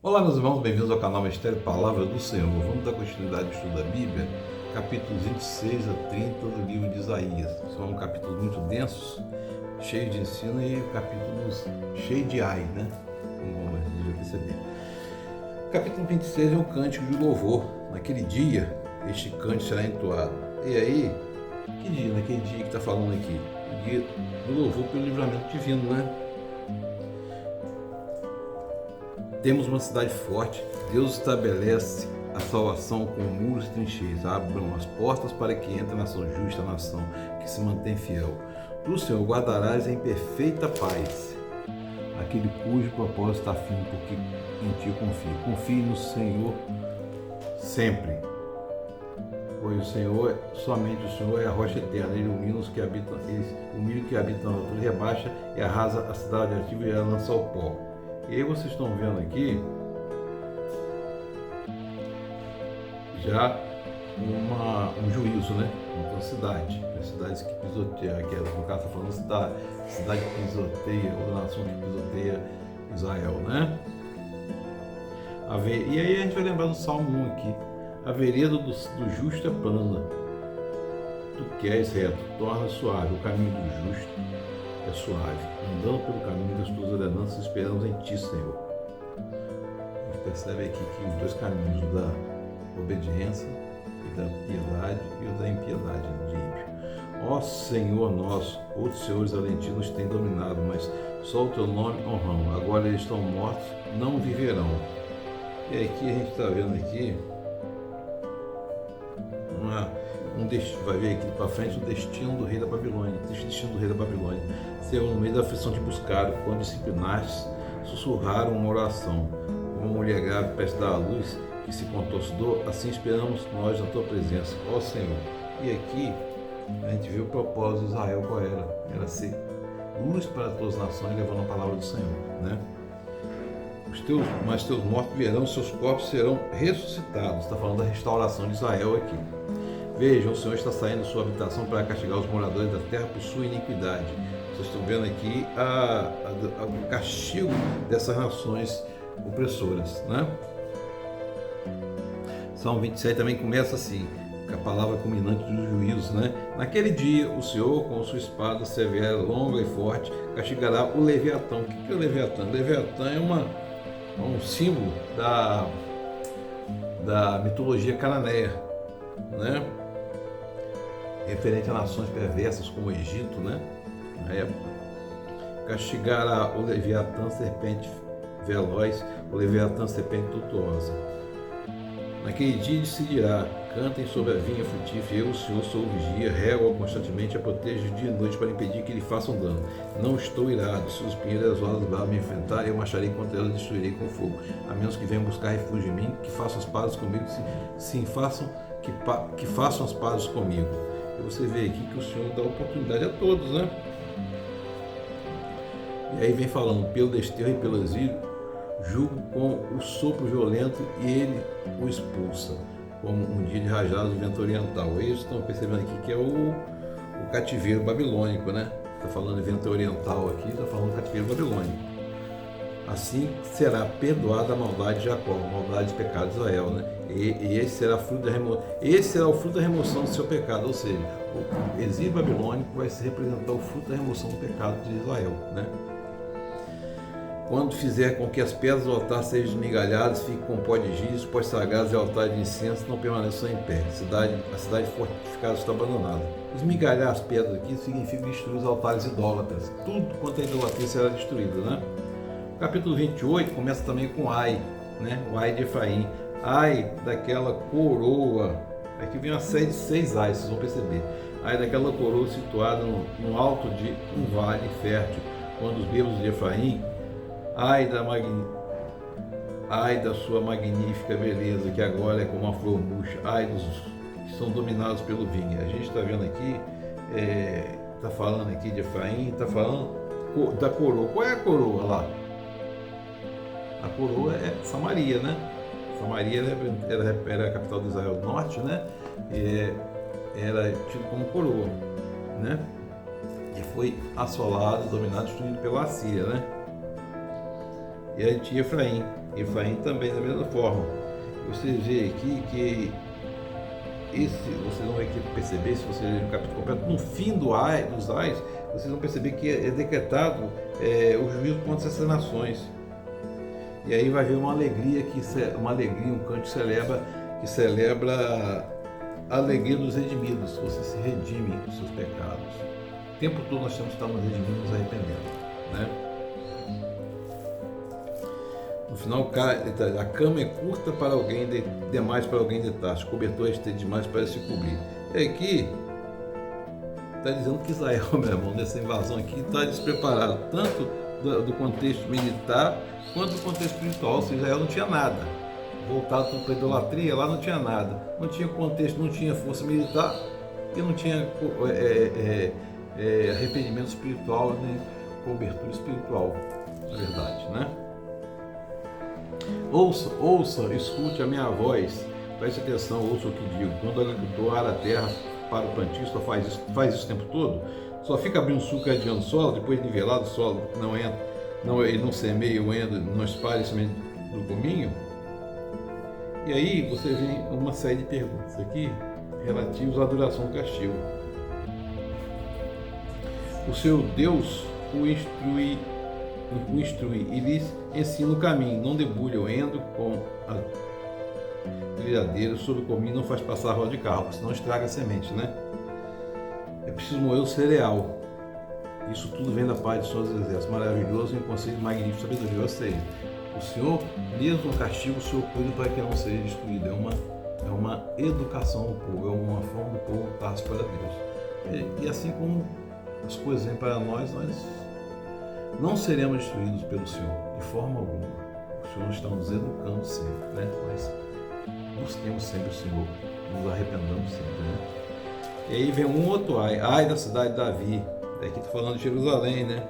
Olá, meus irmãos, bem-vindos ao canal Mistério Palavra do Senhor. Vamos dar continuidade ao estudo da Bíblia, capítulos 26 a 30 do livro de Isaías. São capítulos muito densos, cheios de ensino e capítulos cheios de ai, né? Como vocês já perceberam. Capítulo 26 é um cântico de louvor. Naquele dia, este cântico será entoado. E aí, que dia? Naquele dia que está falando aqui? O dia do louvor pelo livramento divino, né? Temos uma cidade forte, Deus estabelece a salvação com muros e trincheiras, abram as portas para que entre a nação justa, a nação que se mantém fiel. Tu, Senhor, guardarás em perfeita paz aquele cujo propósito está firme, porque em ti confio. Confie no Senhor sempre, pois o Senhor, somente o Senhor é a rocha eterna, ele humilha os que habitam, que habitam na altura, rebaixa e arrasa a cidade ativa e a lança ao pó. E aí vocês estão vendo aqui já um juízo, né? Contra a cidade. As cidades que pisoteiam, que no caso está falando cidade que pisoteia, ou nação que pisoteia Israel, né? E aí a gente vai lembrar do Salmo 1 aqui. A vereda do justo é plana. Tu queres reto, torna suave o caminho do justo. É suave, andando pelo caminho das tuas ordenanças, esperamos em ti, Senhor. A gente percebe aqui que os dois caminhos, o da obediência e da piedade e o da impiedade de ímpio. Ó Senhor nosso, outros senhores além de ti nos têm dominado, mas só o teu nome honramos. Agora eles estão mortos, não viverão. E aqui a gente está vendo aqui vai ver aqui para frente o destino do rei da Babilônia. O destino do rei da Babilônia. Senhor, no meio da aflição te buscaram, quando disciplinaste, sussurraram uma oração. Uma mulher grave presta dar a luz, que se contorcedor, assim esperamos nós na tua presença, ó Senhor. E aqui a gente vê o propósito de Israel qual era ser luz para todas as nações, levando a palavra do Senhor, né? Mas teus mortos virão, seus corpos serão ressuscitados. Está falando da restauração de Israel aqui. Vejam, o Senhor está saindo de sua habitação para castigar os moradores da terra por sua iniquidade. Vocês estão vendo aqui o castigo dessas nações opressoras, né? Salmo 27 também começa assim, com a palavra culminante dos juízos, né? Naquele dia, o Senhor, com sua espada severa, longa e forte, castigará o Leviatã. O que é o Leviatã? O Leviatã é um símbolo da mitologia cananeia, né? Referente a nações perversas como o Egito, né? Na época. Castigará o Leviatã, serpente veloz, o Leviatã, serpente tortuosa. Naquele dia se dirá: cantem sobre a vinha frutífera, eu, o Senhor, sou o vigia, rego constantemente, a protejo dia e noite para impedir que lhe façam dano. Não estou irado, se os pinheiros e as rodas lá me enfrentarem, eu marcharei contra elas e destruirei com fogo. A menos que venham buscar refúgio em mim, que façam as pazes comigo, que façam as pazes comigo. E você vê aqui que o Senhor dá oportunidade a todos, né? E aí vem falando, pelo desterro e pelo exílio, julgo com o sopro violento e ele o expulsa, como um dia de rajadas do vento oriental. Eles estão percebendo aqui que é o cativeiro babilônico, né? Está falando de vento oriental aqui, está falando de cativeiro babilônico. Assim será perdoada a maldade de Jacó, a maldade de pecado de Israel, né? E esse será o fruto da remoção do seu pecado, ou seja, o exílio babilônico vai se representar o fruto da remoção do pecado de Israel, né? Quando fizer com que as pedras do altar sejam esmigalhadas, fiquem com pó de giz, os pós sagrados e altar de incenso não permaneçam em pé. A cidade fortificada está abandonada. Esmigalhar as pedras aqui significa destruir os altares idólatras. Tudo quanto é idolatria será destruído, né? O capítulo 28 começa também com ai, né? O ai de Efraim. Ai daquela coroa. Aqui vem uma série de 6 ais, vocês vão perceber. Ai daquela coroa situada no alto de um vale fértil, quando os bêbados de Efraim, ai da sua magnífica beleza, que agora é como uma flor murcha, ai dos que são dominados pelo vinho. A gente está vendo aqui, está falando aqui de Efraim, está falando da coroa. Qual é a coroa lá? A coroa é Samaria, né? Samaria era a capital de Israel do Norte, né? Era tido como coroa, né? E foi assolado, dominado, destruído pela Assíria, né? E aí tinha Efraim. Efraim também da mesma forma. Você vê aqui que vocês vão aqui perceber, se você ler o capítulo completo, no fim dos ais, vocês vão perceber que é decretado o juízo contra essas nações. E aí vai haver uma alegria, um canto que celebra a alegria dos redimidos. Você se redime dos seus pecados. O tempo todo nós temos que estar nos redimindo, nos arrependendo, né? No final, a cama é curta para alguém, demais para alguém deitar-se, cobertor é estreito demais para se cobrir. E aqui está dizendo que Israel, meu irmão, nessa invasão aqui, está despreparado, tanto do contexto militar quanto do contexto espiritual. Ou seja, Israel não tinha nada. Voltado para a idolatria, lá não tinha nada. Não tinha contexto, não tinha força militar e não tinha arrependimento espiritual, nem cobertura espiritual, na verdade, né? Ouça, escute a minha voz, preste atenção, ouça o que digo. Quando o agricultor ara a terra para o plantio, só faz isso o tempo todo, só fica abrindo suco e adiando solo, depois nivelado o solo, ele não semeia o endo, não espalha a semente do cominho. E aí você vê uma série de perguntas aqui relativas à duração do castigo. O seu Deus o instrui e lhes ensina o caminho, não debulha o endo com a trilhadeira sobre o cominho, não faz passar a roda de carro, senão estraga a semente, né? É preciso moer o cereal. Isso tudo vem da paz de seus exércitos, maravilhoso e um conselho magnífico, sabedoria. Ou seja, o Senhor, mesmo no castigo, o Senhor cuida para que não seja destruído. É uma educação do povo, é uma forma do povo voltar para Deus. E assim como as coisas vêm para nós não seremos destruídos pelo Senhor, de forma alguma. O Senhor está nos educando sempre, né? Mas busquemos sempre o Senhor, nos arrependamos sempre, né? E aí vem um outro ai da cidade de Davi. Aqui está falando de Jerusalém, né?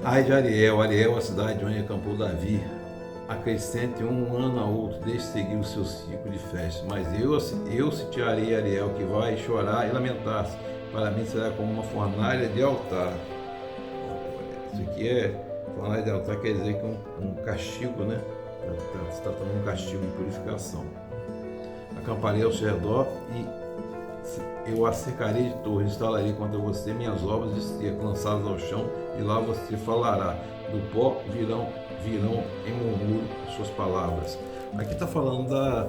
Ai de Ariel, a cidade onde acampou Davi. Acrescente um ano a outro, deixe seguir o seu ciclo de festa. Mas eu sitiarei Ariel, que vai chorar e lamentar-se. Para mim será como uma fornalha de altar. Isso aqui fornalha de altar, quer dizer que um castigo, né? Está tratando de um castigo de purificação. Acamparei ao seu redor e eu a cercarei de torres, instalarei contra você minhas obras de cerco lançadas ao chão, e lá você falará. Do pó virão em murmúrio suas palavras. Aqui está falando da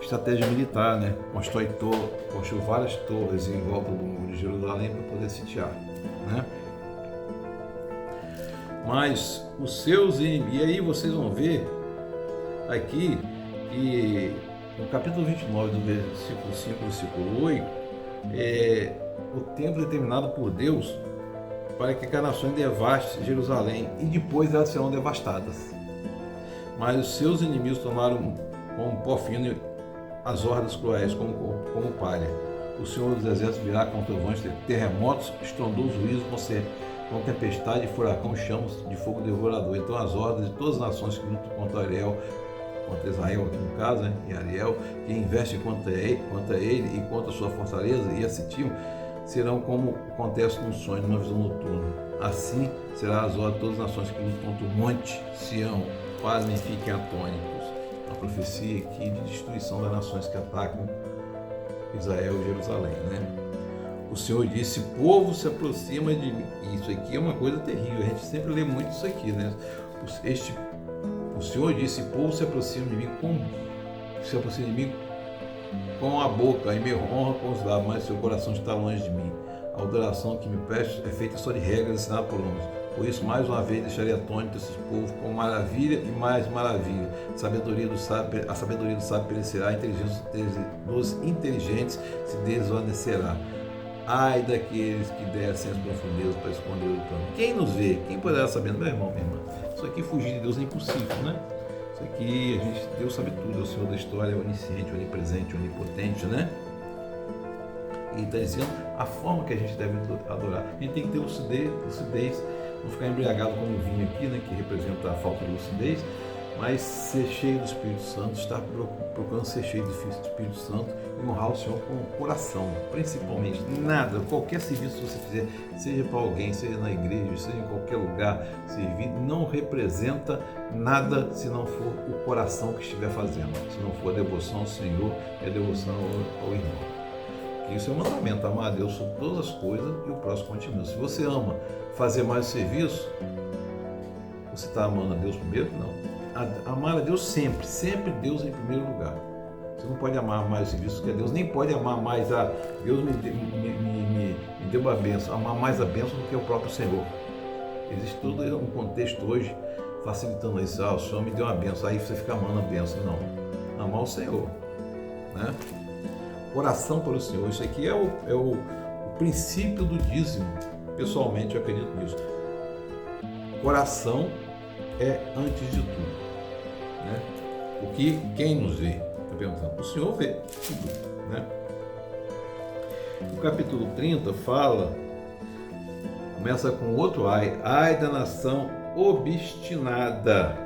estratégia militar, né? Construiu várias torres em volta do muro de Jerusalém para poder sitiar, né? Mas os seus inimigos, e aí vocês vão ver aqui que no capítulo 29 do versículo 5, versículo 8, o tempo determinado por Deus para que cada nação devaste Jerusalém, e depois elas serão devastadas. Mas os seus inimigos tornaram como pó fino as hordas cruéis, como palha. O Senhor dos Exércitos virá com trovões, terremotos, estrondoso juízo, com tempestade, furacão, chamas de fogo devorador. Então as hordas de todas as nações que lutam contra Israel, aqui no caso, né, e Ariel, que investe contra ele e contra sua fortaleza, e a sitiam, serão como acontece num sonho, numa visão noturna. Assim será as ordens de todas as nações que lutam contra o monte Sião. Pasmem, fiquem atônitos. A profecia aqui de destruição das nações que atacam Israel e Jerusalém, né? O Senhor disse: povo se aproxima de mim. Isso aqui é uma coisa terrível, a gente sempre lê muito isso aqui, né? O Senhor disse: povo se aproxima de mim com a boca e me honra com os lábios, mas seu coração está longe de mim. A adoração que me presta é feita só de regras ensinadas por homens. Por isso, mais uma vez, deixarei atônito esses povos com maravilha e mais maravilha. A sabedoria do sábio perecerá, a inteligência dos inteligentes se desvanecerá. Ai daqueles que descem as profundezas para esconder o plano. Quem nos vê? Quem poderá saber? Meu irmão, minha irmã. Isso aqui fugir de Deus é impossível, né? Isso aqui, Deus sabe tudo, é o Senhor da história, é onisciente, onipresente, onipotente, né? E está dizendo a forma que a gente deve adorar. A gente tem que ter lucidez, não ficar embriagado com o vinho aqui, né? Que representa a falta de lucidez, mas ser cheio do Espírito Santo, estar procurando ser cheio do Espírito Santo e honrar o Senhor com o coração, principalmente. Nada, qualquer serviço que você fizer, seja para alguém, seja na igreja, seja em qualquer lugar, servir, não representa nada se não for o coração que estiver fazendo, se não for a devoção ao Senhor e a devoção ao irmão. Isso é um mandamento, amar a Deus sobre todas as coisas e o próximo continua. Se você ama fazer mais serviço, você está amando a Deus primeiro? Não. Amar a Deus sempre, sempre Deus em primeiro lugar. Você não pode amar mais o serviço que a Deus, nem pode amar mais a Deus me deu uma bênção, amar mais a bênção do que o próprio Senhor. Existe todo um contexto hoje facilitando isso. O Senhor me deu uma bênção, aí você fica amando a bênção. Não, amar o Senhor, né? Coração para o Senhor. Isso aqui é o princípio do dízimo. Pessoalmente eu acredito nisso. Coração é antes de tudo, né? O que quem nos vê? Está perguntando. O Senhor vê tudo, né? O capítulo 30 começa com outro ai da nação obstinada,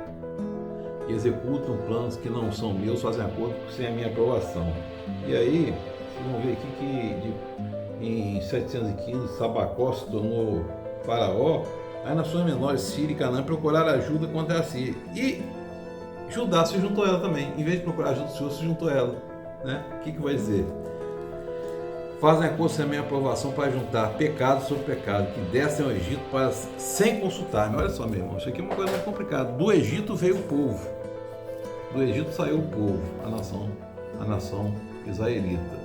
que executam planos que não são meus, fazem acordo sem a minha aprovação. E aí, vocês vão ver aqui que em 715 Sabacó se tornou faraó. As nações menores, Síria e Canaã, procuraram ajuda contra a Síria. E Judá se juntou a ela também. Em vez de procurar ajuda do Senhor, se juntou a ela, né? O que vai dizer? Fazem acordo sem a minha aprovação para juntar pecado sobre pecado, que descem ao Egito sem consultar-me. Olha só, meu irmão, isso aqui é uma coisa muito complicada. Do Egito veio o povo. Do Egito saiu o povo, a nação israelita.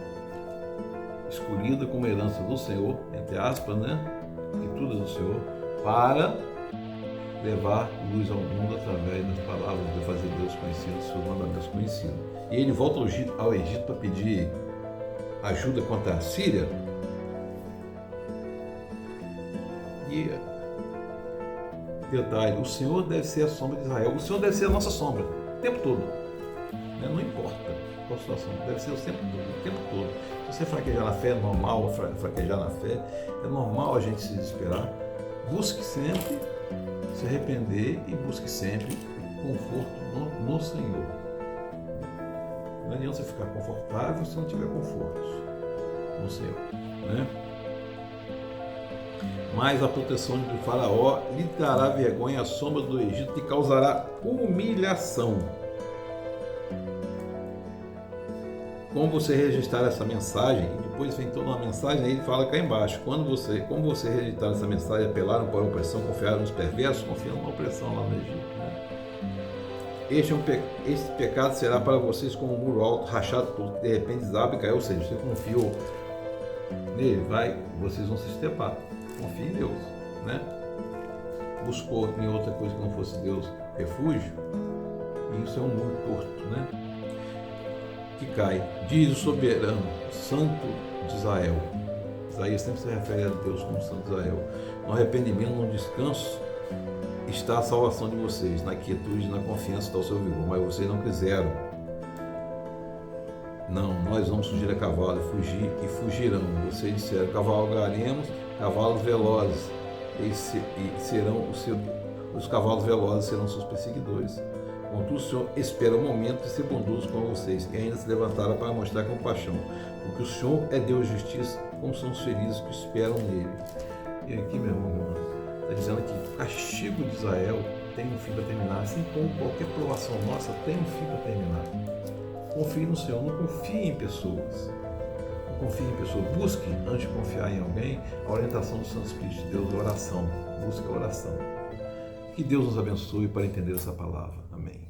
Escolhida como herança do Senhor, entre aspas, né? Que tudo é do Senhor, para levar luz ao mundo através das palavras de fazer Deus conhecido, seus mandamentos conhecidos. E ele volta ao Egito para pedir ajuda contra a Síria. E detalhe, o Senhor deve ser a sombra de Israel. O Senhor deve ser a nossa sombra o tempo todo, né? Não importa qual a situação, deve ser o tempo todo. Se você fraquejar na fé, é normal fraquejar na fé, é normal a gente se desesperar. Busque sempre se arrepender e busque sempre conforto no Senhor. Não adianta você ficar confortável se não tiver conforto no Senhor, né? Mas a proteção do faraó lhe dará vergonha, a sombra do Egito lhe causará humilhação. Como você registrar essa mensagem, e depois vem toda uma mensagem, aí ele fala cá embaixo, como você registrar essa mensagem, apelaram para a opressão, confiaram nos perversos, confiando na opressão lá no Egito, né? Este pecado será para vocês como um muro alto, rachado, porque de repente desaba e caiu, ou seja, você confiou nele, vocês vão se estrepar. Confie em Deus, né? Buscou em outra coisa que não fosse Deus refúgio, e isso é um muro torto, né? Que cai, diz o soberano, santo de Israel. Isaías sempre se refere a Deus como santo de Israel. No arrependimento, no descanso, está a salvação de vocês, na quietude, na confiança está o seu vigor, mas vocês não quiseram. Não, nós vamos fugir a cavalo e fugirão. Vocês disseram, cavalgaremos cavalos velozes, e serão os cavalos velozes serão seus perseguidores. Contudo, o Senhor espera o momento de ser bondoso com vocês, que ainda se levantaram para mostrar compaixão, porque o Senhor é Deus de justiça, como são os felizes que esperam nele. E aqui, meu irmão, está dizendo que o castigo de Israel tem um fim para terminar, assim como qualquer provação nossa tem um fim para terminar. Confie no Senhor, não confie em pessoas. Não confie em pessoas. Busque, antes de confiar em alguém, a orientação do Santo Espírito de Deus, a oração. Busque a oração. Que Deus nos abençoe para entender essa palavra. Amém.